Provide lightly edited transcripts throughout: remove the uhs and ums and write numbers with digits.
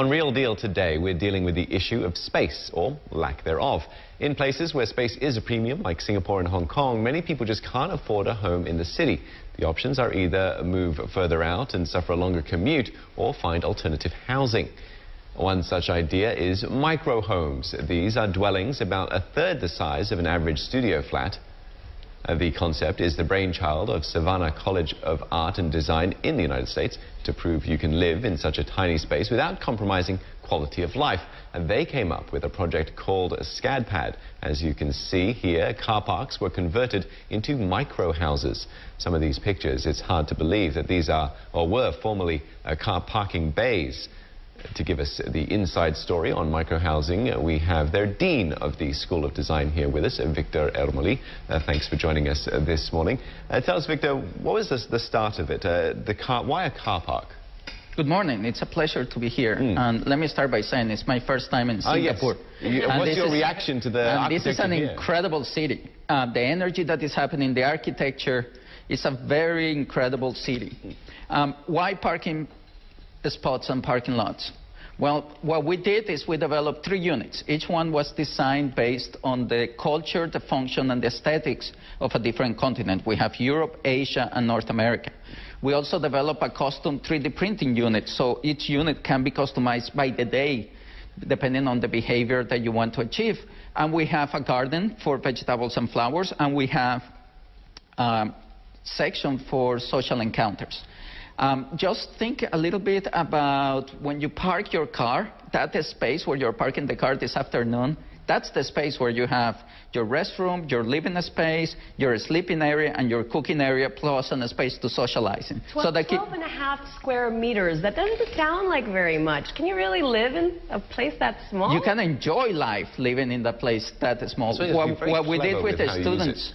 On Real Deal today, we're dealing with the issue of space, or lack thereof. In places where space is a premium, like Singapore and Hong Kong, many people just can't afford a home in the city. The options are either move further out and suffer a longer commute, or find alternative housing. One such idea is micro homes. These are dwellings about a third the size of an average studio flat. The concept is the brainchild of Savannah College of Art and Design in the United States to prove you can live in such a tiny space without compromising quality of life. And they came up with a project called SCADPAD. As you can see here, car parks were converted into micro houses. Some of these pictures, it's hard to believe that these are or were formerly car parking bays. To give us the inside story on micro-housing, we have their Dean of the School of Design here with us, Victor Ermoli. Thanks for joining us this morning. Tell us, Victor, what was the start of it? Why a car park? Good morning. It's a pleasure to be here. And let me start by saying it's my first time in Singapore. Yes. What's your reaction to the architecture? This is an incredible city. The energy that is happening, the architecture, is a very incredible city. Why parking spots and parking lots? Well, what we did is we developed 3 units. Each one was designed based on the culture, the function, and the aesthetics of a different continent. We have Europe, Asia, and North America. We also developed a custom 3D printing unit, so each unit can be customized by the day, depending on the behavior that you want to achieve. And we have a garden for vegetables and flowers, and we have a section for social encounters. Just think a little bit about when you park your car, that space where you're parking the car this afternoon, that's the space where you have your restroom, your living space, your sleeping area, and your cooking area, plus a space to socialize in. 12.5 square meters. That doesn't sound like very much. Can you really live in a place that small? You can enjoy life living in a place that small. So what we did with the students,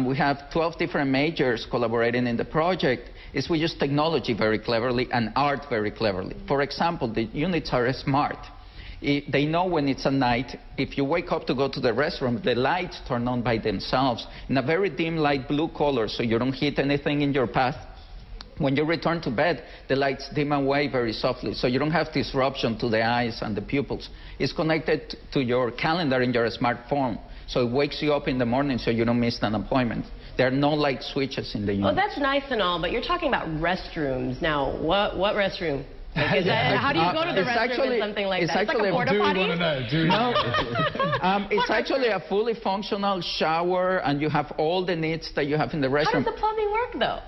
we have 12 different majors collaborating in the project, is we use technology very cleverly and art very cleverly. For example, the units are smart. They know when it's at night, if you wake up to go to the restroom, the lights turn on by themselves in a very dim light blue color, so you don't hit anything in your path. When you return to bed, the lights dim away very softly, so you don't have disruption to the eyes and the pupils. It's connected to your calendar in your smartphone, so it wakes you up in the morning so you don't miss an appointment. There are no light switches in the unit. Oh, that's nice and all, but you're talking about restrooms. Now, what restroom? How do you go to the restroom in something like that? It's like a porta potty? No. It's actually a fully functional shower, and you have all the needs that you have in the restroom. How does the plumbing work, though?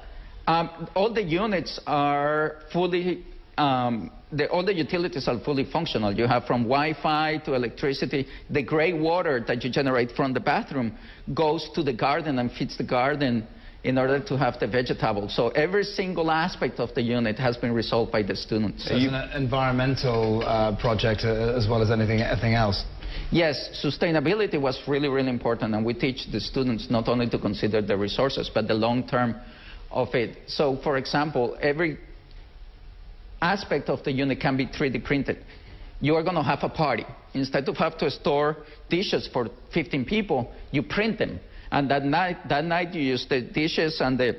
All the units are fully, all the utilities are fully functional. You have from Wi-Fi to electricity. The gray water that you generate from the bathroom goes to the garden and feeds the garden in order to have the vegetables. So every single aspect of the unit has been resolved by the students. So it's an environmental project as well as anything else? Yes, sustainability was really, really important, and we teach the students not only to consider the resources, but the long term of it. So, for example, every aspect of the unit can be 3D printed. You are going to have a party. Instead of have to store dishes for 15 people, you print them. And that night you use the dishes and the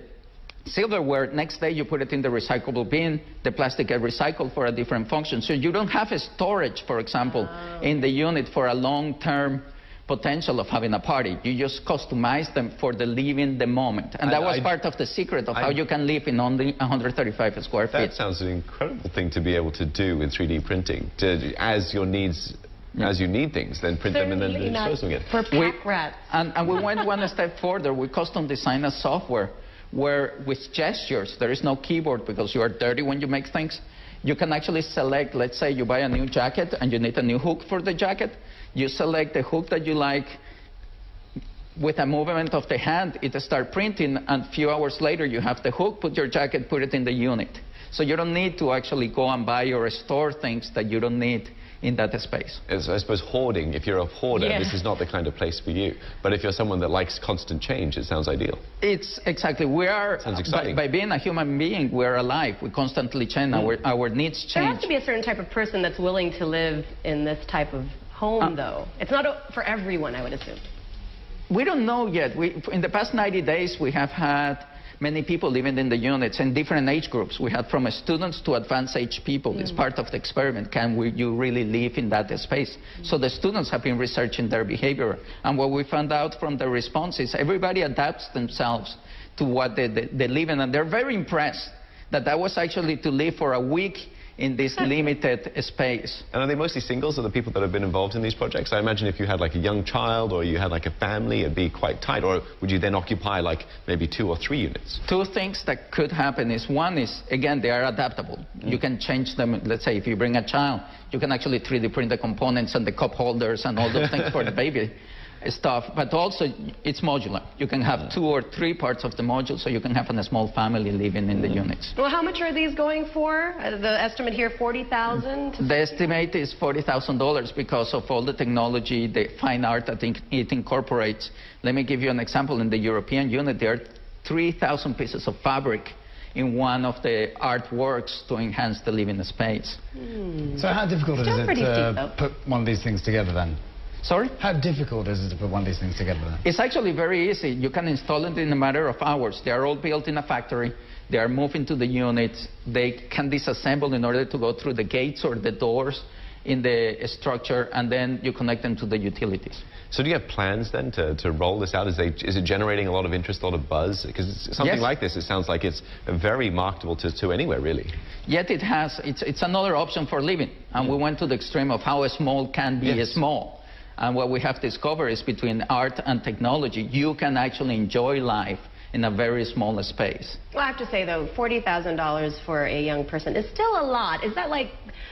silverware. Next day you put it in the recyclable bin. The plastic gets recycled for a different function. So you don't have a storage, for example, in the unit for a long-term potential of having a party. You just customize them for the living the moment. And that was part of the secret of how you can live in only 135 square feet. That sounds an incredible thing to be able to do with 3D printing. As your needs, as you need things, then print them and then dispose them again. For pack rats. And we went one step further. We custom designed a software where with gestures, there is no keyboard because you are dirty when you make things. You can actually select, let's say you buy a new jacket and you need a new hook for the jacket. You select the hook that you like. With a movement of the hand, it starts printing, and a few hours later you have the hook, put your jacket, put it in the unit. So you don't need to actually go and buy or store things that you don't need in that space. I suppose hoarding, if you're a hoarder, this is not the kind of place for you. But if you're someone that likes constant change, it sounds ideal. It's exactly. We are, sounds exciting. By being a human being, we're alive. We constantly change. Our needs change. There has to be a certain type of person that's willing to live in this type of home, though. It's not for everyone, I would assume. We don't know yet. In the past 90 days, we have had many people living in the units in different age groups. We had from students to advanced age people. It's part of the experiment. You really live in that space? So the students have been researching their behavior. And what we found out from the response is everybody adapts themselves to what they live in. And they're very impressed that was actually to live for a week in this limited space. And are they mostly singles, or the people that have been involved in these projects? I imagine if you had like a young child or you had like a family, it'd be quite tight. Or would you then occupy like maybe 2 or 3 units? 2 things that could happen is, one is, again, they are adaptable. You can change them. Let's say if you bring a child, you can actually 3D print the components and the cup holders and all those things for the baby stuff, but also it's modular. You can have 2 or 3 parts of the module, so you can have a small family living in the units. Well, how much are these going for? The estimate here, $40,000? The estimate is $40,000 because of all the technology, the fine art that it incorporates. Let me give you an example. In the European unit, there are 3,000 pieces of fabric in one of the artworks to enhance the living space. So how difficult is it to put one of these things together then? Sorry? How difficult is it to put one of these things together then? It's actually very easy. You can install it in a matter of hours. They are all built in a factory. They are moved into the units. They can disassemble in order to go through the gates or the doors in the structure, and then you connect them to the utilities. So do you have plans then to roll this out? Is it generating a lot of interest, a lot of buzz? Because something like this, it sounds like it's very marketable to anywhere, really. Yet it has, it's another option for living. And we went to the extreme of how small can be small. And what we have discovered is between art and technology, you can actually enjoy life in a very small space. Well, I have to say, though, $40,000 for a young person is still a lot. Is that like,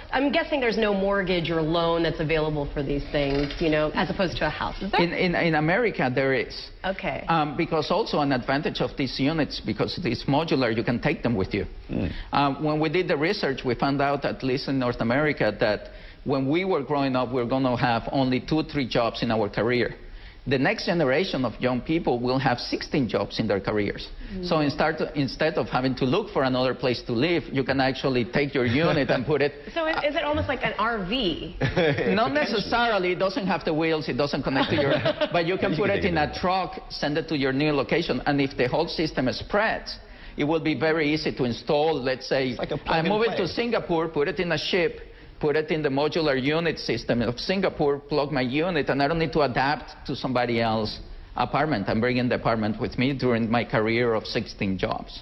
I'm guessing there's no mortgage or loan that's available for these things, you know, as opposed to a house. Is there? In America, there is. Okay. Because also an advantage of these units, because it's modular, you can take them with you. When we did the research, we found out, at least in North America, that when we were growing up, we were going to have only 2 or 3 jobs in our career. The next generation of young people will have 16 jobs in their careers. So instead of having to look for another place to live, you can actually take your unit and put it... So is it almost like an RV? Not necessarily. It doesn't have the wheels. It doesn't connect to your... But you can put it in a truck, send it to your new location, and if the whole system spreads, it will be very easy to install. Let's say like I move it to Singapore, put it in a ship, put it in the modular unit system of Singapore, plug my unit, and I don't need to adapt to somebody else's apartment. I'm bringing the apartment with me during my career of 16 jobs.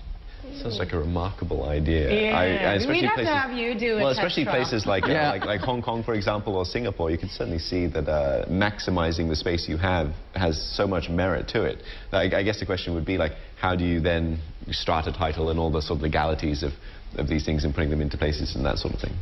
Sounds like a remarkable idea. Yeah, we'd have to have you do it. Well, especially places like, like Hong Kong, for example, or Singapore, you can certainly see that maximizing the space you have has so much merit to it. I guess the question would be, like, how do you then strata title and all the sort of legalities of these things and putting them into places and that sort of thing?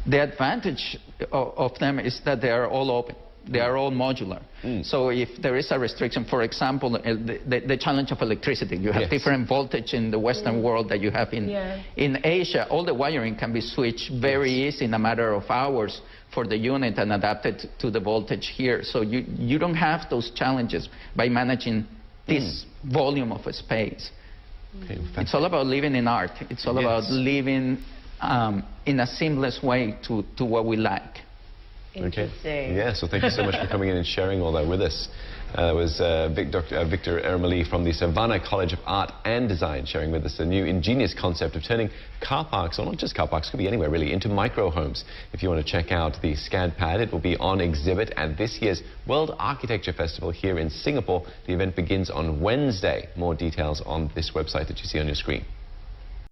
The advantage of them is that they are all open. They are all modular. So if there is a restriction, for example, the challenge of electricity, you have different voltage in the Western world that you have in Asia. All the wiring can be switched very easy in a matter of hours for the unit and adapted to the voltage here. So you don't have those challenges by managing this volume of a space. Okay, it's all about living in art. It's all about living in a seamless way to what we like. Interesting. Yeah, so thank you so much for coming in and sharing all that with us. That was Victor Ermoli from the Savannah College of Art and Design sharing with us a new ingenious concept of turning car parks, or not just car parks, could be anywhere really, into micro homes. If you want to check out the SCAD pad, it will be on exhibit at this year's World Architecture Festival here in Singapore. The event begins on Wednesday. More details on this website that you see on your screen.